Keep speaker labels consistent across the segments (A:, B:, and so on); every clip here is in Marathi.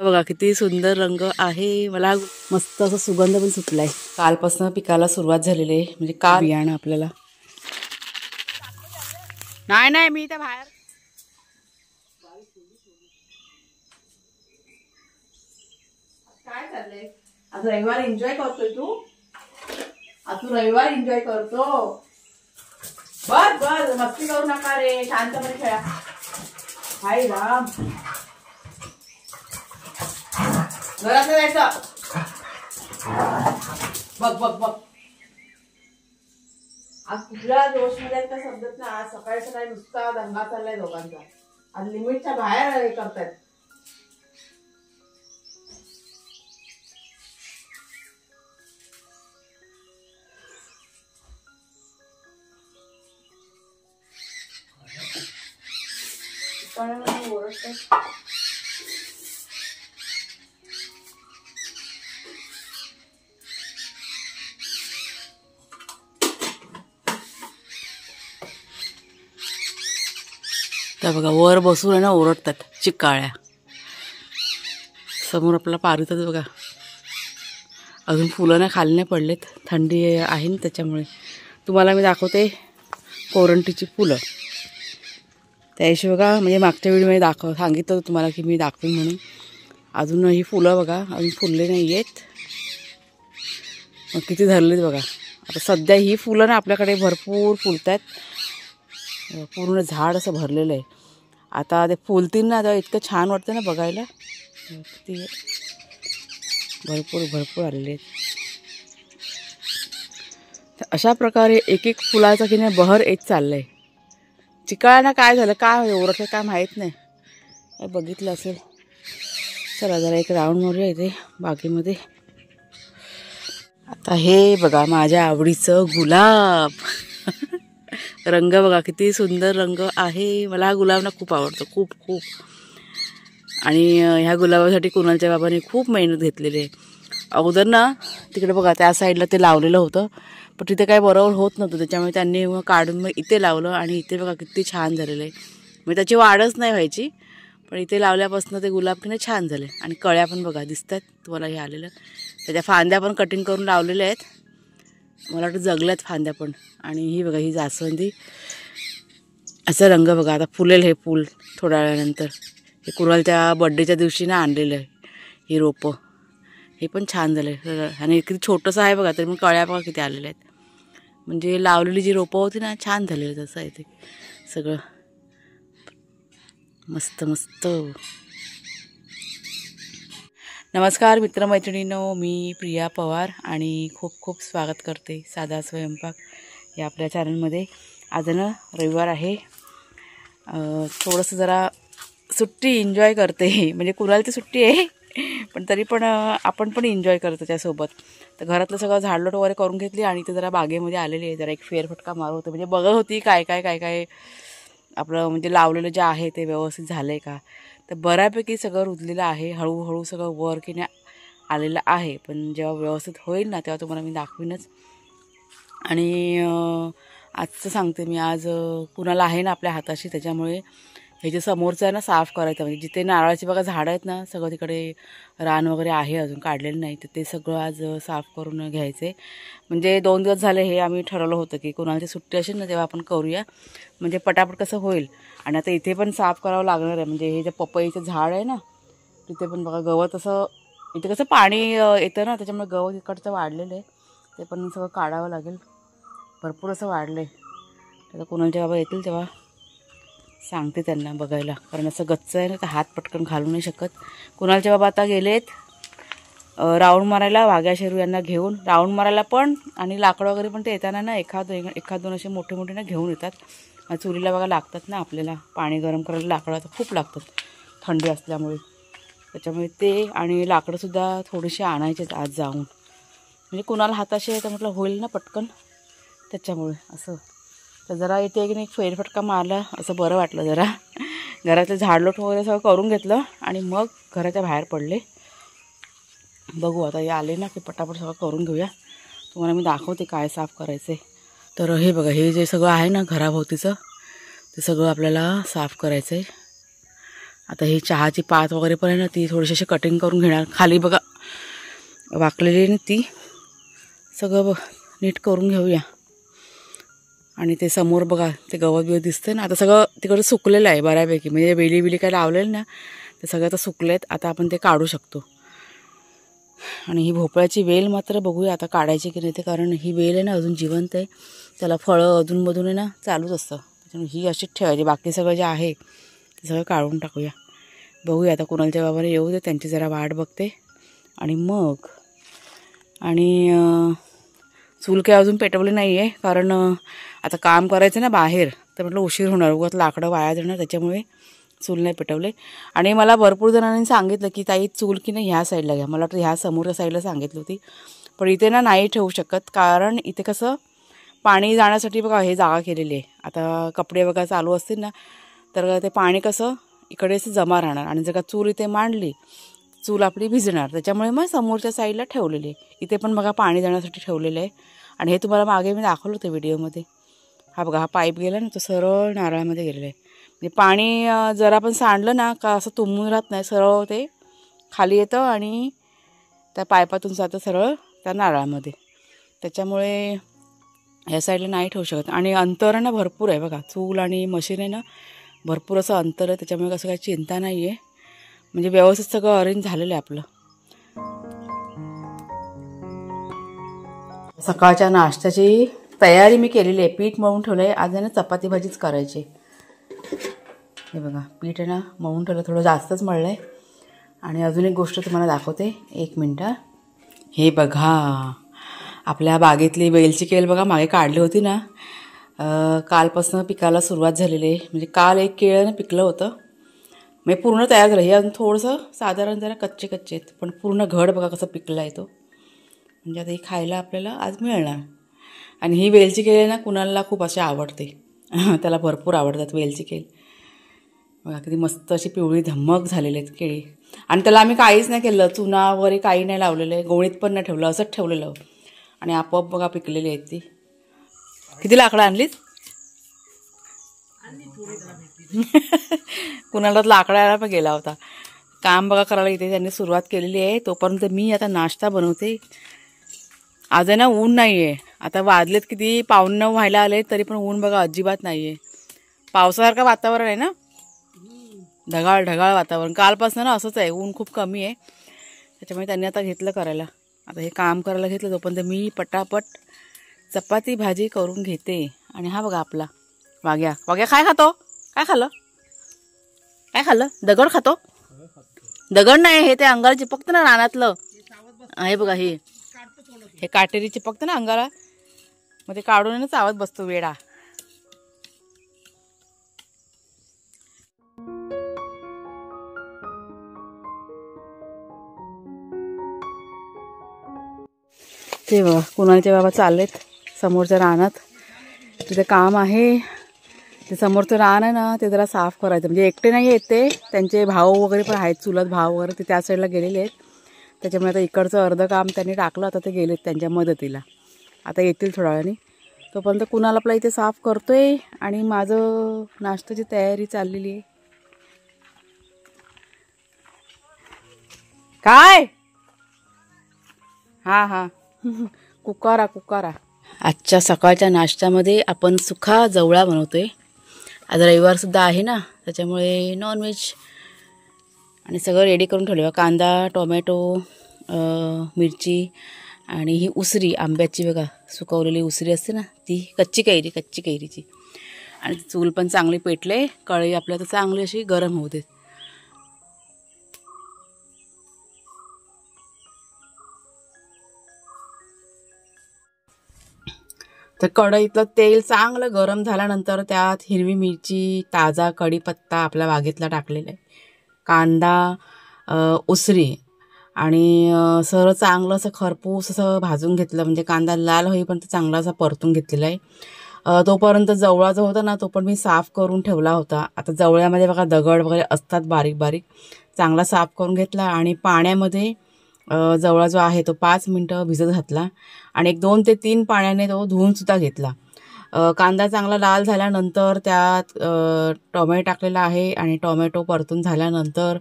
A: बघा किती सुंदर रंग आहे. मला मस्त असं सुगंध पण सुटलाय. कालपासून पिकाला सुरुवात झालेली आहे. म्हणजे काल बियाणं आपल्याला नाही मी त्या बाहेर काय चाललंय. आज रविवार एन्जॉय करतोय तू. आज तू रविवार एन्जॉय करतो. बस मस्ती करू नका रे. शांतपणे खेळा. हाय राम. घरात जायचं. बघ आज कुठल्या जोश मध्ये का समजत ना. आज सकाळी सकाळी नुसता दंगा चाललाय दोघांचा. आज लिमिटच्या बाहेर हे करतायत. ओरडतात. त्या बघा वर बसून आहे ना ओरडतात चिकाळ्या. समोर आपल्याला पारितच बघा. अजून फुलं नाही खाली नाही पडलेत. थंडी आहे ना त्याच्यामुळे. तुम्हाला मी दाखवते कोरंटीची फुलं. त्याशिवाय बघा म्हणजे मागच्या व्हिडिओमध्ये सांगितलं होतं तुम्हाला की मी दाखवेन म्हणून. अजून ही फुलं बघा अजून फुलले नाही आहेत. मग किती धरलेत बघा. आता सध्या ही फुलं ना आपल्याकडे भरपूर फुलत आहेत. पूर्ण झाड असं भरलेलं आहे. आता ते फुलतील ना तेव्हा इतकं छान वाटतं ना बघायला. किती भरपूर आलेले आहेत. तर अशा प्रकारे एक एक फुलाचा की नाही बहर येत चाललंय. चिकाळ्यांना काय झालं काय ओरखलं काय माहीत नाही. बघितलं असेल. चला जरा एक राऊंड मारूया इथे बागेमध्ये. आता हे बघा माझ्या आवडीचं गुलाब. रंग बघा किती सुंदर रंग आहे. मला हा गुलाब ना खूप आवडतो. खूप आणि ह्या गुलाबासाठी कुणालच्या बाबाने खूप मेहनत घेतलेली आहे. अगोदर ना तिकडे बघा त्या साईडला ते लावलेलं होतं पण तिथे काही बरोबर होत नव्हतं. त्याच्यामुळे त्यांनी मग काढून मग इथे लावलं आणि इथे बघा किती छान झालेलं आहे. म्हणजे त्याची वाढच नाही व्हायची पण इथे लावल्यापासून ते गुलाब की नाही छान झाले. आणि कळ्या पण बघा दिसतात तुम्हाला हे आलेलं. त्याच्या फांद्या पण कटिंग करून लावलेल्या आहेत. मला वाटतं जगल्यात फांद्या पण. आणि ही बघा ही जास्वंदी. असं रंग बघा आता फुलेल हे फूल थोड्या वेळानंतर. हे कुणालच्या बड्डेच्या दिवशी ना आणलेलं आहे ही रोपं. हे पण छान झालं आहे. आणि किती छोटंसं आहे बघा तरी मग कळ्या बघा किती आलेल्या आहेत. म्हणजे लावलेली जी रोपं होती ना छान झालेलं तसं आहे ते सगळं. मस्त नमस्कार मित्रमैत्रिणींनो. मी प्रिया पवार आणि खूप स्वागत करते साधा स्वयंपाक या आपल्या चॅनलमध्ये. आज ना रविवार आहे. थोडंसं जरा सुट्टी एन्जॉय करते. म्हणजे कुणालची सुट्टी आहे पण तरी पण आपण पण एन्जॉय करतो त्यासोबत. तर घरातलं सगळं झाडलोट वगैरे करून घेतली आणि ते जरा बागेमध्ये आलेली आहे. जरा एक फेरफटका मारत होते. म्हणजे बघत होती काय आपलं म्हणजे लावलेलं जे आहे ते व्यवस्थित झालं आहे का. तर बऱ्यापैकी सगळं रुजलेलं आहे. हळूहळू सगळं वर की नाही आलेलं आहे. पण जेव्हा व्यवस्थित होईल ना तेव्हा तुम्हाला मी दाखवीनच. आणि आजचं सांगते मी. आज कुणाला आहे ना आपल्या हाताशी त्याच्यामुळे हे जे समोरचं आहे ना साफ करायचं. म्हणजे जिथे नारळाची बघा झाडं आहेत ना सगळं तिकडे रान वगैरे आहे अजून काढलेलं नाही. तर ते सगळं आज साफ करून घ्यायचे. म्हणजे 2 दिवस झाले हे आम्ही ठरवलं होतं की कुणाची सुट्टी असेल ना तेव्हा आपण करूया. म्हणजे पटापट कसं होईल. आणि आता इथे पण साफ करावं लागणार आहे. म्हणजे हे जे पपईचं झाड आहे ना तिथे पण बघा गवत असं इथे कसं पाणी येतं ना त्याच्यामुळे गवत इकडचं वाढलेलं आहे. ते पण सगळं काढावं लागेल. भरपूर असं वाढलं आहे. आता कुणालचे बाबा येतील तेव्हा सांगते त्यांना बघायला. कारण असं गच्च आहे ना तर हात पटकन घालू नाही शकत. कुणालचे बाबा आता गेलेत राऊंड मारायला वाघ्या शेरू यांना घेऊन. राऊंड मारायला पण आणि लाकडं वगैरे पण ते येताना ना एखाद दोन असे मोठे ना घेऊन येतात. चुलीला बघा लागतात ना आपल्याला. पाणी गरम करायला लाकडं आता खूप लागतात थंडी असल्यामुळे. त्याच्यामुळे ते आणि लाकडंसुद्धा थोडीशी आणायचेच आज जाऊन. म्हणजे कुणाला हाताशी आहे तर म्हटलं होईल ना पटकन त्याच्यामुळे असं. तर जरा इथे एक फेरफटका मारला असं बरं वाटलं जरा. घरातलं झाडलोट वगैरे सगळं करून घेतलं आणि मग घराच्या बाहेर पडले. बघू आता हे आले ना की पटापट सगळं करून घेऊया. तुम्हाला मी दाखवते काय साफ करायचं आहे. तर हे बघा हे जे सगळं आहे ना घराभोवतीचं ते सगळं आपल्याला साफ करायचं आहे. आता ही चहाची पात वगैरे पण आहे ना ती थोडीशी अशी कटिंग करून घेणार. खाली बघा वाकलेली आहे ना ती सगळं नीट करून घेऊया. आणि ते समोर बघा ते गवत बिवत दिसतं ना, आता सगळं तिकडं सुकलेलं आहे बऱ्यापैकी. म्हणजे वेली बिली काय लावलेलं ना ते सगळं आता सुकले आहेत. आता आपण ते काढू शकतो. आणि ही भोपळ्याची वेल मात्र बघूया आता काढायची की नाही ते, कारण ही वेल आहे ना अजून जिवंत आहे. त्याला फळं अधूनमधून आहे ना चालूच असतं. त्याच्यामुळे ही अशीच ठेवायची. बाकी सगळं जे आहे ते सगळं काढून टाकूया. बघूया आता कुणालच्या बाबाने येऊ दे, त्यांची जरा वाट बघते. आणि मग आणि चूल काय अजून पेटवली नाही आहे, कारण आता काम करायचं ना बाहेर, तर म्हटलं उशीर होणार, उगाच लाकडं वाया जाणार, त्याच्यामुळे चूल नाही पेटवले. आणि मला भरपूर जणांनी सांगितलं की ताई चूल की नाही ह्या साईडला घ्या. मला वाटतं ह्या समोरच्या साईडला सांगितली होती, पण इथे ना नाही ठेवू शकत, कारण इथे कसं पाणी जाण्यासाठी बघा हे जागा केलेली आहे. आता कपडे बघा चालू असतील ना तर ते पाणी कसं इकडेच जमा राहणार. आणि जर का चूल इथे मांडली चूल आपली भिजणार. त्याच्यामुळे मग समोरच्या साईडला ठेवलेली आहे. इथे पण बघा पाणी जाण्यासाठी ठेवलेलं आहे. आणि हे तुम्हाला मागे मी दाखवलं होतं व्हिडिओमध्ये. हा बघा हा पाईप गेला ना तो सरळ नारळामध्ये गेलेला आहे. म्हणजे पाणी जर आपण सांडलं ना का असं तुंबून राहत नाही, सरळ ते खाली येतं आणि त्या पाईपातून जातं सरळ त्या नारळामध्ये. त्याच्यामुळे या साईडला नाही ठेवू शकत. आणि अंतर आहे ना भरपूर आहे बघा, चूल आणि मशीन आहे ना भरपूर असं अंतर आहे. त्याच्यामुळे कसं काही चिंता नाही आहे. म्हणजे व्यवस्थित सगळं अरेंज झालेलं आहे आपलं. सकाळच्या नाश्त्याची तयारी मी केलेली आहे. पीठ मळून ठेवलं आहे. आज आहे ना चपाती भाजीच करायची. हे बघा पीठ आहे ना मळून ठेवलं, थोडं जास्तच मळलं आहे. आणि अजून एक गोष्ट तुम्हाला दाखवते, 1 मिनटं. हे बघा आपल्या बागेतली वेलची केळ बघा मागे काढली होती ना, कालपासून पिकाला सुरुवात झालेली आहे. म्हणजे काल एक केळं पिकलं होतं, म्हणजे पूर्ण तयार झालं. हे अजून थोडंसं साधारण जरा कच्चे आहेत, पण पूर्ण घड बघा कसं पिकलं आहे तो. म्हणजे आता ही खायला आपल्याला आज मिळणार. आणि ही वेलची केळी ना कुणाला खूप अशी आवडते. त्याला भरपूर आवडतात वेलची केळी. बघा किती मस्त अशी पिवळी धम्मक झालेली आहेत केळी. आणि त्याला आम्ही काहीच नाही केलं, चुना वगैरे काही नाही लावलेलं आहे, गोणीत पण नाही ठेवलं, असंच ठेवलेलं. आणि आपोआप बघा पिकलेली आहेत ती. किती लाकडं आणलीत? कुणाला लाकडाला पण गेला होता. काम बघा करायला इथे त्यांनी सुरुवात केलेली आहे. तोपर्यंत मी आता नाश्ता बनवते. आज आहे ना ऊन नाही आहे. आता वाजलेत किती 9:15 व्हायला आले तरी पण ऊन बघा अजिबात नाही आहे. पावसासारखं वातावरण आहे ना, ढगाळ वातावरण. कालपासून ना असंच आहे, ऊन खूप कमी आहे. त्याच्यामुळे त्यांनी आता घेतलं करायला. आता हे काम करायला घेतलं तोपर्यंत मी पटापट चपाती भाजी करून घेते. आणि हा बघा आपला वाग्या काय खातो? काय खाल्लं? दगड खातो? दगड नाही, हे ते अंगाला चिपकतं ना रानातलं. हे बघा हे काटेरी चिपकतं ना अंगाला, मग ते काढून चावत बसतो वेडा. ते बघा कुणालचे बाबा चाललेत समोरच्या रानात. तिथे काम आहे. ते समोरचं रान आहे ना ते जरा साफ करायचं. म्हणजे एकटे नाही आहेत ते, त्यांचे भाऊ वगैरे पण आहेत, चुलत भाऊ वगैरे, ते त्या साईडला गेलेले आहेत. त्याच्यामुळे आता इकडचं अर्ध काम त्यांनी टाकलं. आता ते गेलेत त्यांच्या मदतीला. आता येतील थोड्या वेळाने. तोपर्यंत कुणाल आपला इथे साफ करतोय आणि माझं नाश्त्याची तयारी चाललेली आहे. काय? हा कुकारा. आजच्या सकाळच्या नाश्त्यामध्ये आपण सुखा जवळा बनवतोय. आज रविवारसुद्धा आहे ना, त्याच्यामुळे नॉनव्हेज. आणि सगळं रेडी करून ठेवलं. कांदा, टोमॅटो, मिरची आणि ही उसरी आंब्याची बघा सुकवलेली उसरी असते ना ती, कच्ची कैरीची. आणि चूल पण चांगली पेटले. कढई आपल्या तर चांगली अशी गरम होऊ देत. तर कढईतलं तेल चांगलं गरम झाल्यानंतर त्यात हिरवी मिरची, ताजा कढीपत्ता आपल्या बागेतला टाकलेला आहे, कांदा, उसरी आणि सरळ चांगलं असं खरपूस असं भाजून घेतलं. म्हणजे कांदा लाल होईपर्यंत चांगला असा परतून घेतलेला आहे. तोपर्यंत जवळा जो होता ना तो पण मी साफ करून ठेवला होता. आता जवळ्यामध्ये बघा दगड वगैरे असतात बारीक, चांगला साफ करून घेतला. आणि पाण्यामध्ये जवळा जो आहे तो 5 मिनटं भिजत घातला. आणि 1 2 ते 3 पाण्याने तो धुवूनसुद्धा घेतला. कांदा चांगला लाल झाल्यानंतर त्यात टोमॅटो टाकलेला आहे आणि टोमॅटो परतून झाल्यानंतर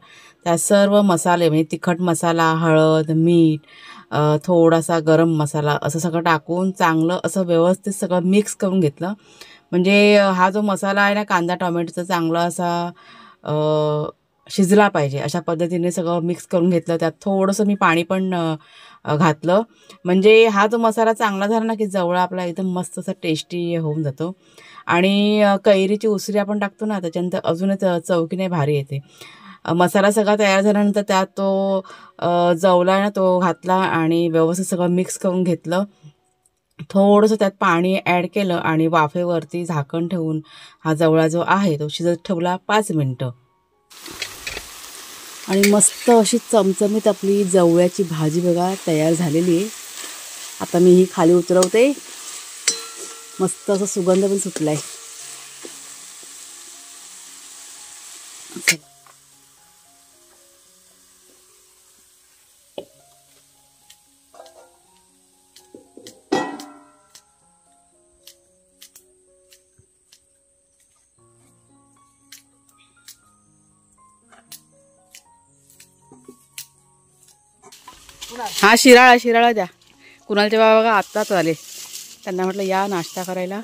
A: त्यात सर्व मसाले म्हणजे तिखट मसाला, हळद, मीठ, थोडासा गरम मसाला असं सगळं टाकून चांगलं असं व्यवस्थित सगळं मिक्स करून घेतलं. म्हणजे हा जो मसाला आहे ना कांदा टोमॅटोचा चांगला असा शिजला पाहिजे अशा पद्धतीने सगळं मिक्स करून घेतलं. त्यात थोडंसं मी पाणी पण घातलं. म्हणजे हा जो मसाला चांगला झाला ना की जवळा आपला एकदम मस्त असा टेस्टी होऊन जातो. आणि कैरीची उसळी आपण टाकतो ना त्याच्यानंतर अजूनच चवकीने भारी येते. मसाला सगळा तयार झाल्यानंतर त्यात तो जवला ना तो घातला आणि व्यवस्थित सगळं मिक्स करून घेतलं. थोडंसं त्यात पाणी ॲड केलं आणि वाफेवरती झाकण ठेवून हा जवळा जो आहे तो शिजत ठेवला 5 मिनटं. आणि मस्त अशी चमचमीत आपली जवळ्याची भाजी बघा तयार झालेली आहे. आता मी ही खाली उतरवते. मस्त असं सुगंध पण सुटला आहे. हा शिराळा द्या. कुणालचे बाबा बघा आत्ताच आले. त्यांना म्हटलं या नाश्ता करायला.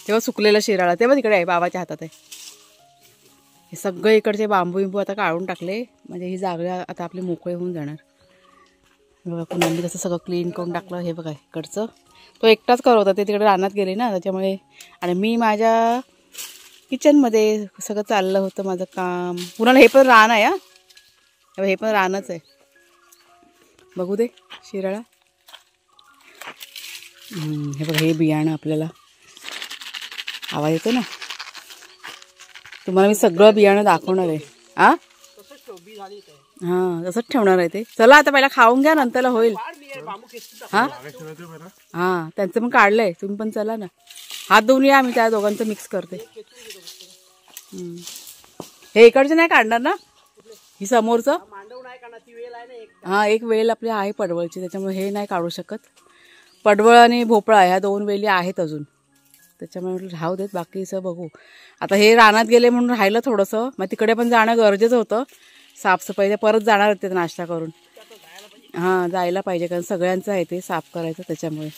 A: तेव्हा सुकलेला शिराळा तेव्हा तिकडे आहे बाबाच्या हातात आहे. हे सगळे इकडचे बांबू आता काढून टाकले म्हणजे ही जागा आता आपली मोकळे होऊन जाणार. बघा कुणाली कसं सगळं क्लीन करून टाकलं. हे बघा इकडचं तो एकटाच करत होता. ते तिकडे रानात गेले ना त्याच्यामुळे. आणि मी माझ्या किचनमध्ये सगळं चाललं होतं माझं काम. कुणाला हे पण रान आहे. हे पण रानच आहे. बघू दे शिराळा. हे बघा हे बियाणं आपल्याला आवाज येतो ना. तुम्हाला मी सगळं बियाणं दाखवणार आहे. हां तसंच ठेवणार आहे ते. चला आता पहिला खाऊन घ्या नंतरला होईल. हां त्यांचं पण काढलंय. तुम्ही पण चला ना हात धुवून या. आम्ही त्या दोघांचं मिक्स करते. हे इकडचं नाही काढणार ना. ही समोरचं एक वेल आपली आहे पडवळची त्याच्यामुळे हे नाही काढू शकत. पडवळ आणि भोपळा ह्या 2 वेली आहेत अजून त्याच्यामुळे म्हटलं राहू देत. बाकीचं बघू. आता हे रानात गेले म्हणून राहिलं थोडंसं. मग तिकडे पण जाणं गरजेचं होतं. साफसफाई परत जाणार होते नाश्ता करून. जायला पाहिजे कारण सगळ्यांचं आहे ते साफ करायचं त्याच्यामुळे.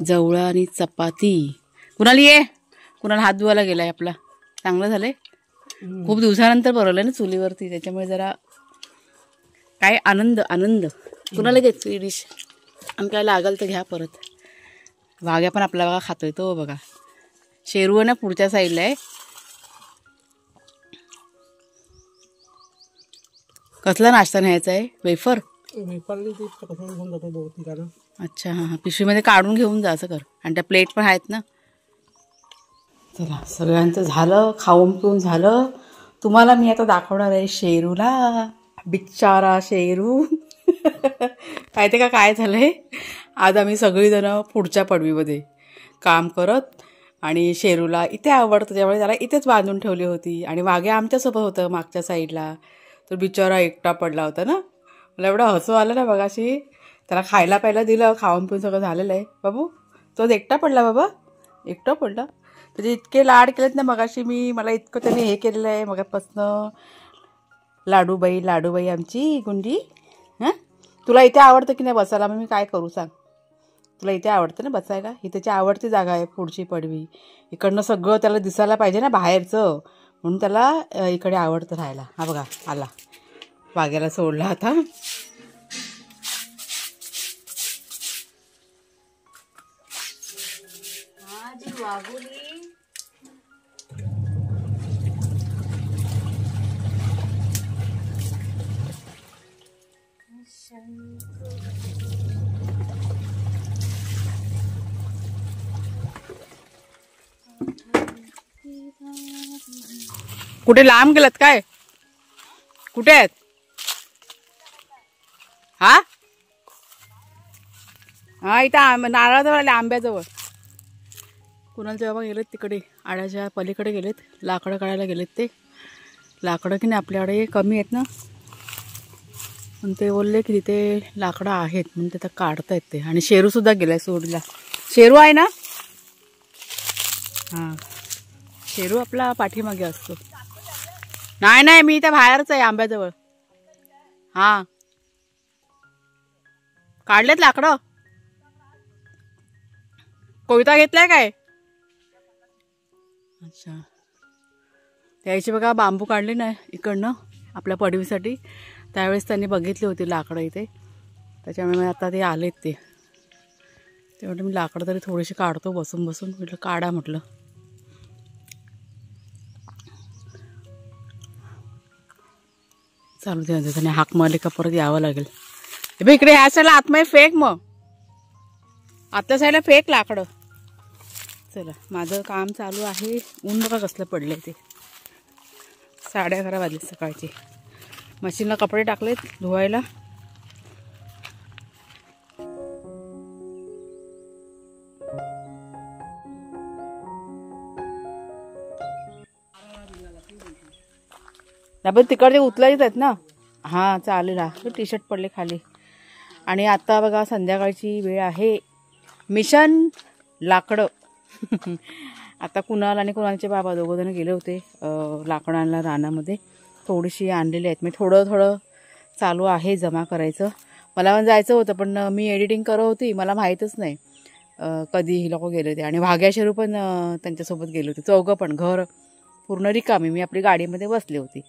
A: जवळा आणि चपाती. कुणाला ये कुणाला हात धुवायला गेलाय आपला. चांगलं झालंय. खूप दिवसानंतर बनवलं ना चुलीवरती त्याच्यामुळे जरा काय आनंद. कुणाला घ्यायची डिश आणि काय लागल तर घ्या परत. वाघ्या पण आपला बघा खातोय तो बघा. शेरू ना पुढच्या साईडला आहे. कसला नाश्ता न्यायचा आहे. वेफर. अच्छा पिशवीमध्ये काढून घेऊन जा असं कर. आणि त्या प्लेट पण आहेत ना. चला सगळ्यांचं झालं. खाऊन पिऊन झालं. तुम्हाला मी आता दाखवणार आहे शेरूला. बिचारा शेरू. माहिती का काय झालंय. आज आम्ही सगळीजणं पुढच्या पडवीमध्ये काम करत आणि शेरूला इथे आवडतं त्यामुळे त्याला इथेच बांधून ठेवली होती. आणि वाघ्या आमच्यासोबत होतं मागच्या साईडला. तर बिचारा एकटा पडला होता ना. मला एवढं हसू आलं ना बघाशी. त्याला खायला प्यायला दिलं. खाऊन पिऊन सगळं झालेलं आहे. बाबू तो एकटा पडला. बाबा एकटा पडला. त्याचे इतके लाड केलेत ना मगाशी मी. मला इतकं त्यांनी हे केलेलं आहे मगापासनं. लाडूबाई आमची गुंडी. तुला इथे आवडतं की नाही बसायला. मग मी काय करू सांग. तुला इथे आवडतं ना बसायला. ही त्याची आवडती जागा आहे पुढची पडवी. इकडनं सगळं त्याला दिसायला पाहिजे ना बाहेरचं म्हणून त्याला इकडे आवडतं राहायला. हा बघा आला. वाघ्याला सोडला आता. कुठे लांब गेलात काय. कुठे आहेत. इथं नारळाजवळ आंब्याजवळ. कुणाला बाबा गेलेत तिकडे आड्याच्या पलीकडे गेलेत. लाकडं काढायला गेलेत ते. लाकडं की नाही आपल्याकडे कमी आहेत ना. पण ते बोलले की तिथे लाकडं आहेत म्हणून तिथं काढतायत ते. आणि शेरूसुद्धा गेलाय सोडला. शेरू आहे ना. हां शेरू आपला पाठीमागे असतो. नाही नाही मी इथे बाहेरच आहे आंब्याजवळ. हां काढलेत लाकडं. कोयता घेतलाय काय? अच्छा त्याची बघा बांबू काढले ना इकडनं आपल्या पडवीसाठी. त्यावेळेस त्यांनी बघितली होती लाकडं इथे, त्याच्यामुळे आता ते आलेत ते. तेवढं मी लाकडं तरी थोडीशी काढतो बसून बसून. म्हटलं काढा म्हटलं. चालू द्या त्याने हाक मारली का परत यावं लागेल. हे बघ इकडे ह्या साईडला आतमध्ये फेक, मग आतल्या साईडला फेक लाकडं. चला माझं काम चालू आहे. ऊन बघा कसलं पडलंय ते. 11:30 वाजले सकाळचे. मशीनला कपडे टाकलेत धुवायला. आपण तिकडचे उचलायचे आहेत ना. हां चालेल. हा टी शर्ट पडले खाली. आणि आता बघा संध्याकाळची वेळ आहे. मिशन लाकडं. आता कुणाल आणि कुणालचे बाबा दोघंजण गेले होते लाकडं आणला रानामध्ये. थोडीशी आणलेली आहेत. मी थोडं चालू आहे जमा करायचं. मला पण जायचं होतं पण मी एडिटिंग करत होती. मला माहीतच नाही कधी ही लोक गेले होते. आणि भाग्या शेरू पण त्यांच्यासोबत गेले होते. चौघं पण. घर पूर्ण रिकामी. मी आपली गाडीमध्ये बसले होती.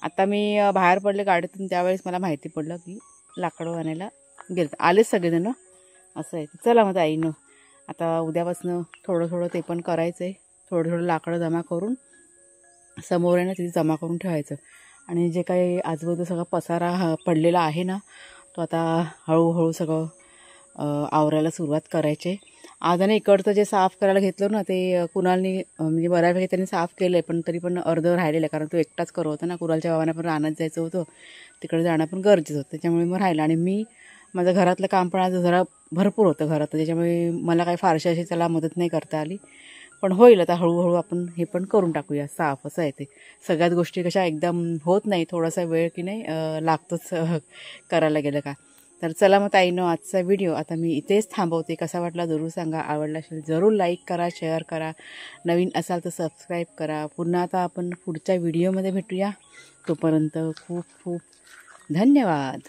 A: आता मी बाहेर पडले गाडीतून त्यावेळेस मला माहिती पडलं की लाकडं आणायला गेलं. आलेच सगळेजण असं आहे. चला मग आईनं आता उद्यापासून थोडं ते पण करायचं आहे. थोडं लाकडं जमा करून समोर आहे ना तिथे जमा करून ठेवायचं. आणि जे काही आजूबाजू सगळा पसारा पडलेला आहे ना तो आता हळूहळू सगळं आवरायला सुरुवात करायची. आज आणि इकडचं जे साफ करायला घेतलं ना ते कुणालनी म्हणजे बऱ्यापैकी त्यांनी साफ केलं आहे, पण तरी पण अर्ध राहिलेलं आहे. कारण तो एकटाच करत होता ना. कुणालच्या बाबांना पण रानात जायचं होतं, तिकडे जाणं पण गरजेचं होतं. त्याच्यामुळे मग राहिलं. आणि मी माझं घरातलं काम पण आज जरा भरपूर होतं घरात, त्याच्यामुळे मला काही फारशी अशी त्याला मदत नाही करता आली. पण होईल आता हळूहळू आपण हे पण करून टाकूया साफ. असं आहे ते. सगळ्याच गोष्टी कशा एकदम होत नाही, थोडासा वेळ की नाही लागतोच करायला गेलं का. तर चला मग ताईनं आजचा व्हिडिओ आता मी इथेच थांबवते. कसा वाटला जरूर सांगा. आवडला असेल जरूर लाईक करा, शेअर करा. नवीन असाल तर सबस्क्राईब करा. पुन्हा आता आपण पुढच्या व्हिडिओमध्ये भेटूया. तोपर्यंत खूप खूप धन्यवाद.